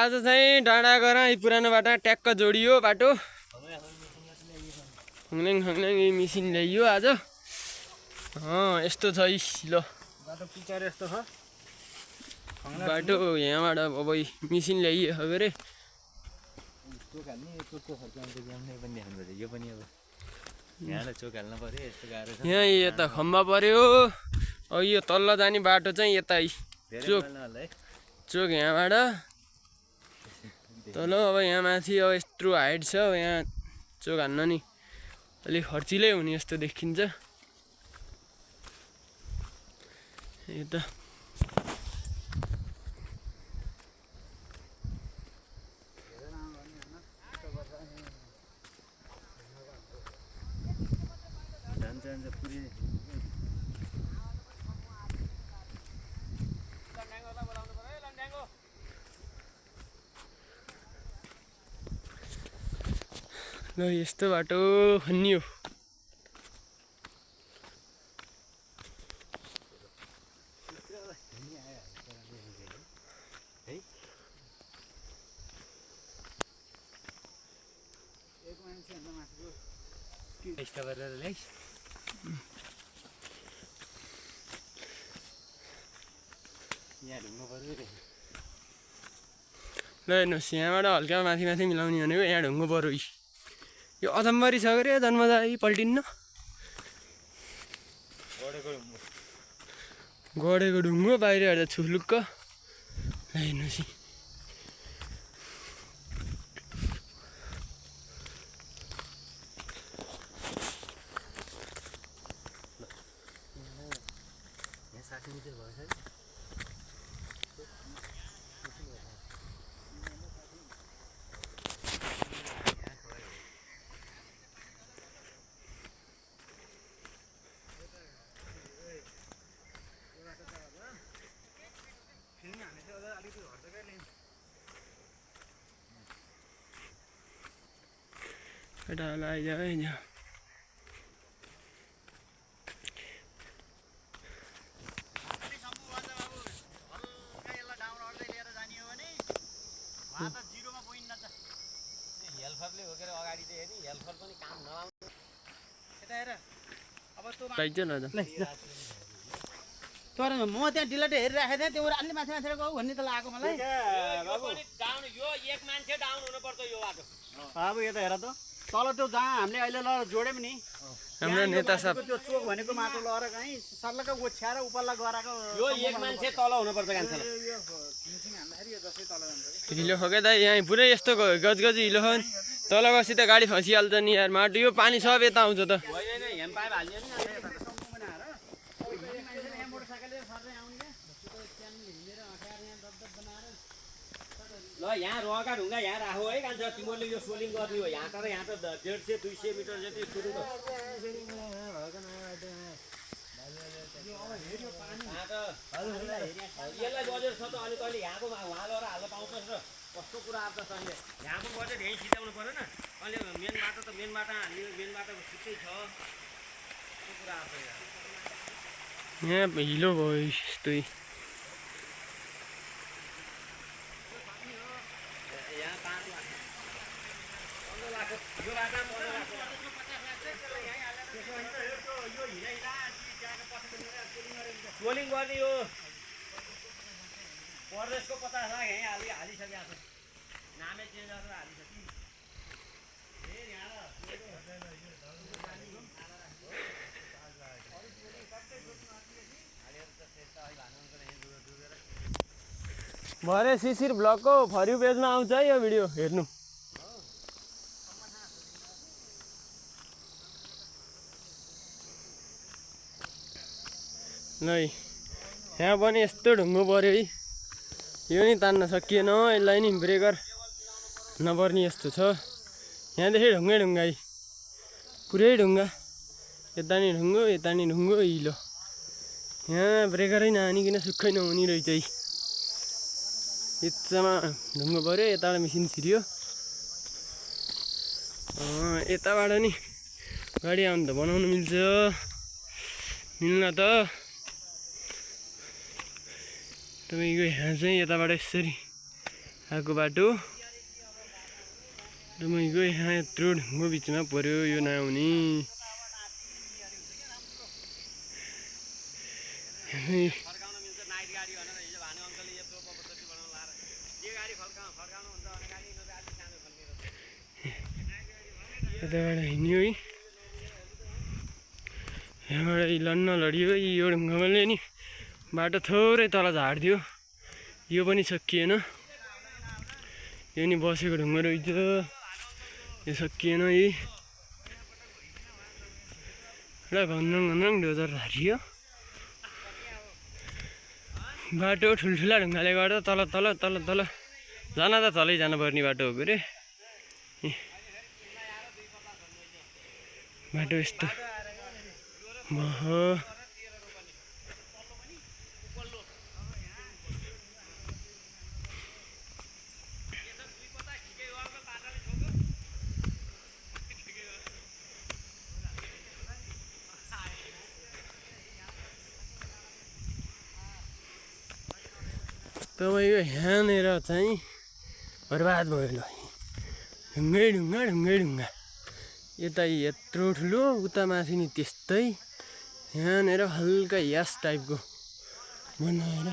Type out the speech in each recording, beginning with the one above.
आज चाहिँ डाँडा गएर पुरानो बाटो ट्याक्क जोडियो बाटो हङल्याङ मिसिन ल्याइयो आज यस्तो छ ल बाटो पिचार यस्तो छ बाटो यहाँबाट अब मिसिन ल्याइयो अरे चोक हाल्ने चोकको खर्च आउँछ ग्रामले पनि देखाउनु पर्छ यो पनि अब यहाँलाई चोक हाल्नु पर्यो यस्तो गाह्रो छ यहाँ यता खम्बा पर्यो अब यो तल्ल जाने बाटो चाहिँ यता चोक यहाँबाट तल अब यहाँ माथि अब यत्रो हाइट छ यहाँ चोक हान्न नि अलिक खर्चिलै हुने जस्तो देखिन्छ यता ल यस्तो बाटो खनियो ल हेर्नुहोस् यहाँबाट हल्का माथि मिलाउने भनेको यहाँ ढुङ्गो पर्यो यो अदम्बरी छ अरे जन्मदाई पल्टिन्न गडेको ढुङ्गो बाहिर हेर्दा छुलुक्क हेर्नुहोस् केटाहरूलाई आइजा है यहाँ हेल्परले हो के अगाडि चाहिँ हेर्ने हेल्पर पनि काम नलाउने यता हेर अब त्यो पाइन्छ न तर म त्यहाँ डिलेट हेरिराखेको थिएँ त्यो अलि माथि गयो भन्ने त लागेको मलाई डाउन यो एक मान्छे डाउन हुनुपर्छ यो बाटो अब यता हेर त तल त्यो जहाँ हामीले अहिले जोड्यौँ नि हाम्रो नेता साहब त्यो चोक भनेको माटो लगाएर कहीँ सल्लका ओछ्याएर उपल्ला गराएको यो एक मान्छे तल हुनुपर्छ कान्छाला हिलो खो क्या दाइ यहाँ पुरै यस्तो गजगजी हिलो खो तल गएपछि त गाडी फसिहाल्छ नि यार माटो यो पानी सब यता आउँछ त ल यहाँ रका ढुङ्गा यहाँ राखो है कान्छ तिमीहरूले यो सोलिङ गर्ने हो यहाँ त 150 200 मिटर जति सुरु त यसलाई बजेट छ त अलिक अहिले यहाँको उहाँ गएर हाल्न पाउँछस् र कस्तो कुरा आएको छ अहिले यहाँको बजेट यहीँ सिधाउनु पऱ्यो न अहिले मेन बाटो त मेन बाटो हाल्ने मेन बाटोको छुट्टै छ कस्तो कुरा आएको यहाँ हिलो भयो यस्तै सोलिङ गर्ने हो परदेशको 50 लाख यहीँ हालिसकेको छ नामै चेन्ज गरेर हालिसक्यो भरे शिशिर ब्लगको फर यू पेजमा आउँछ है यो भिडियो हेर्नु ल यहाँ पनि यस्तो ढुङ्गो पर्यो है यो नि तान्न सकिएन यसलाई नि ब्रेकर नपर्ने यस्तो छ यहाँदेखि ढुङ्गै ढुङ्गा है पुरै ढुङ्गा यता नि ढुङ्गो हिलो यहाँ ब्रेकरै नहानिकन सुक्खै नहुने रहेछ है यतामा ढुङ्गो पर्यो यताबाट मिसिन छिर्यो यताबाट नि गाडी आउनु त बनाउनु मिल्छ मिल्न त तपाईँको यहाँ चाहिँ यताबाट यसरी आएको बाटो तपाईँको यहाँ यत्रो ढुङ्गो बिचमा पर्यो यो नआउने फर्काउन मिल्छ नाइट गाडी भनेर हिजो भानु अङ्कलले यत्रो पपत्ती बनाउन लाएर के गाडी फर्काउनु हुन्छ भने गाडी अलि सानो फर्किएर यताबाट हिँड्यो है यहाँबाट लड्न लडियो यो ढुङ्गाले नि बाटो थोरै तल झारिदियो यो पनि सकिएन यो नि बसेको ढुङ्गा रहेछ यो सकिएन है एउटा घन्रङ डोजर झारियो बाटो ठुल्ठुला ढुङ्गाले गर्दा तल तल तल तल जान त तलै जानुपर्ने बाटो हो रे बाटो यस्तो तपाईँको यहाँनिर चाहिँ बर्बाद भयो ल ढुङ्गै ढुङ्गा ढुङ्गै ढुङ्गा यता यत्रो ठुलो उता माथि नि त्यस्तै यहाँनिर हल्का यास टाइपको बनाएर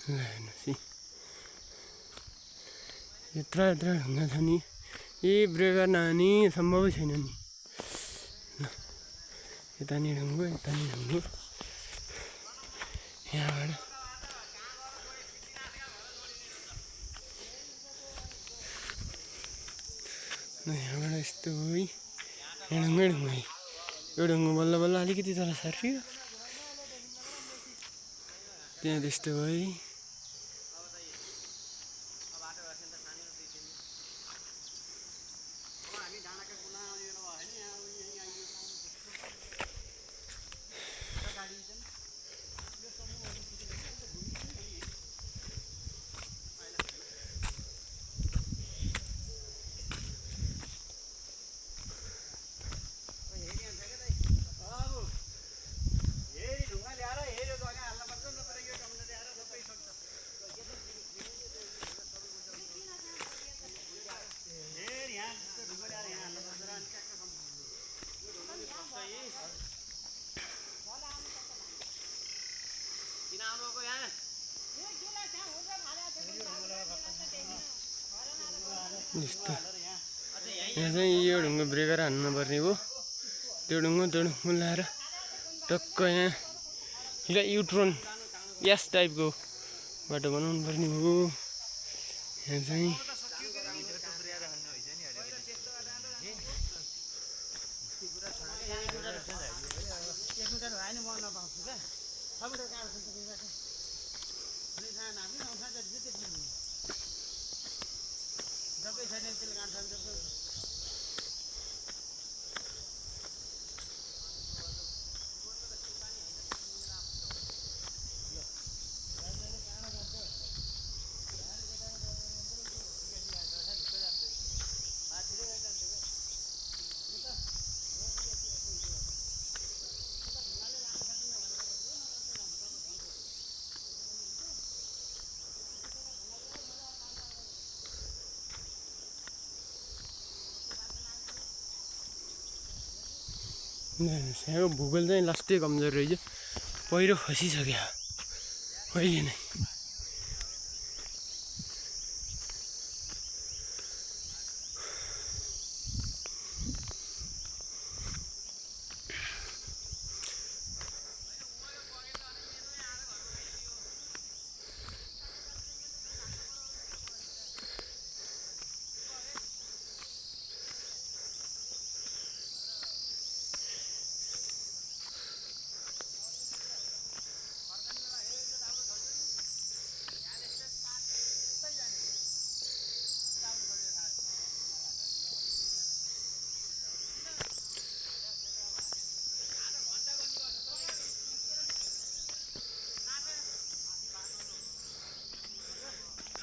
हेर्नुहोस् यत्रो यत्रो ढुङ्गा छ नि ब्रेकर नहानी सम्भवै छैन नि यता नि ढुङ्गो यता नि ढुङ्गो यहाँबाट यस्तो हो है यहाँ ढुङ्गै ढुङ्गा यो ढुङ्गो बल्ल बल्ल अलिकति तल सारियो त्यहाँ त्यस्तो हो है यस्तो यहाँ चाहिँ यो ढुङ्गो ब्रेकर हान्नु पर्ने हो त्यो ढुङ्गो लाएर टक्क यहाँ युट्रोन यास टाइपको बाटो बनाउनु पर्ने हो यहाँ चाहिँ यहाँको भूगोल चाहिँ लास्टै कमजोर रहेछ पहिरो खसिसक्यो अहिले नै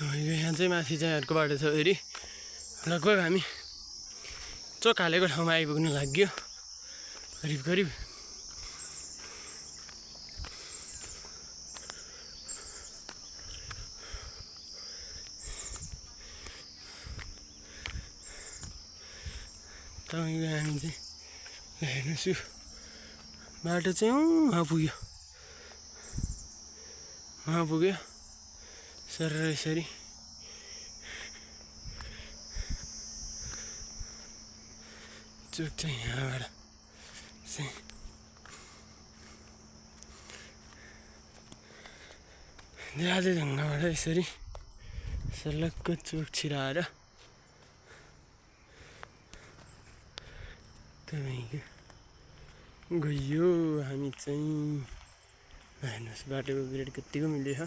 यहाँ चाहिँ माथि चाहिँ अर्को बाटो छ फेरि लगभग हामी चोक हालेको ठाउँमा आइपुग्न लाग्यो करिब करिब। तपाईँको हामी चाहिँ हेर्नुहोस् यो बाटो चाहिँ उहाँ पुग्यो, उहाँ पुग्यो सर यसरी। चोक चाहिँ यहाँबाट चाहिँ ज्यादै ढङ्गबाट यसरी सलक्क चोक छिराएर तपाईँको गयो। हामी चाहिँ हेर्नुहोस् बाटोको ग्रेड कतिको मिलेछ।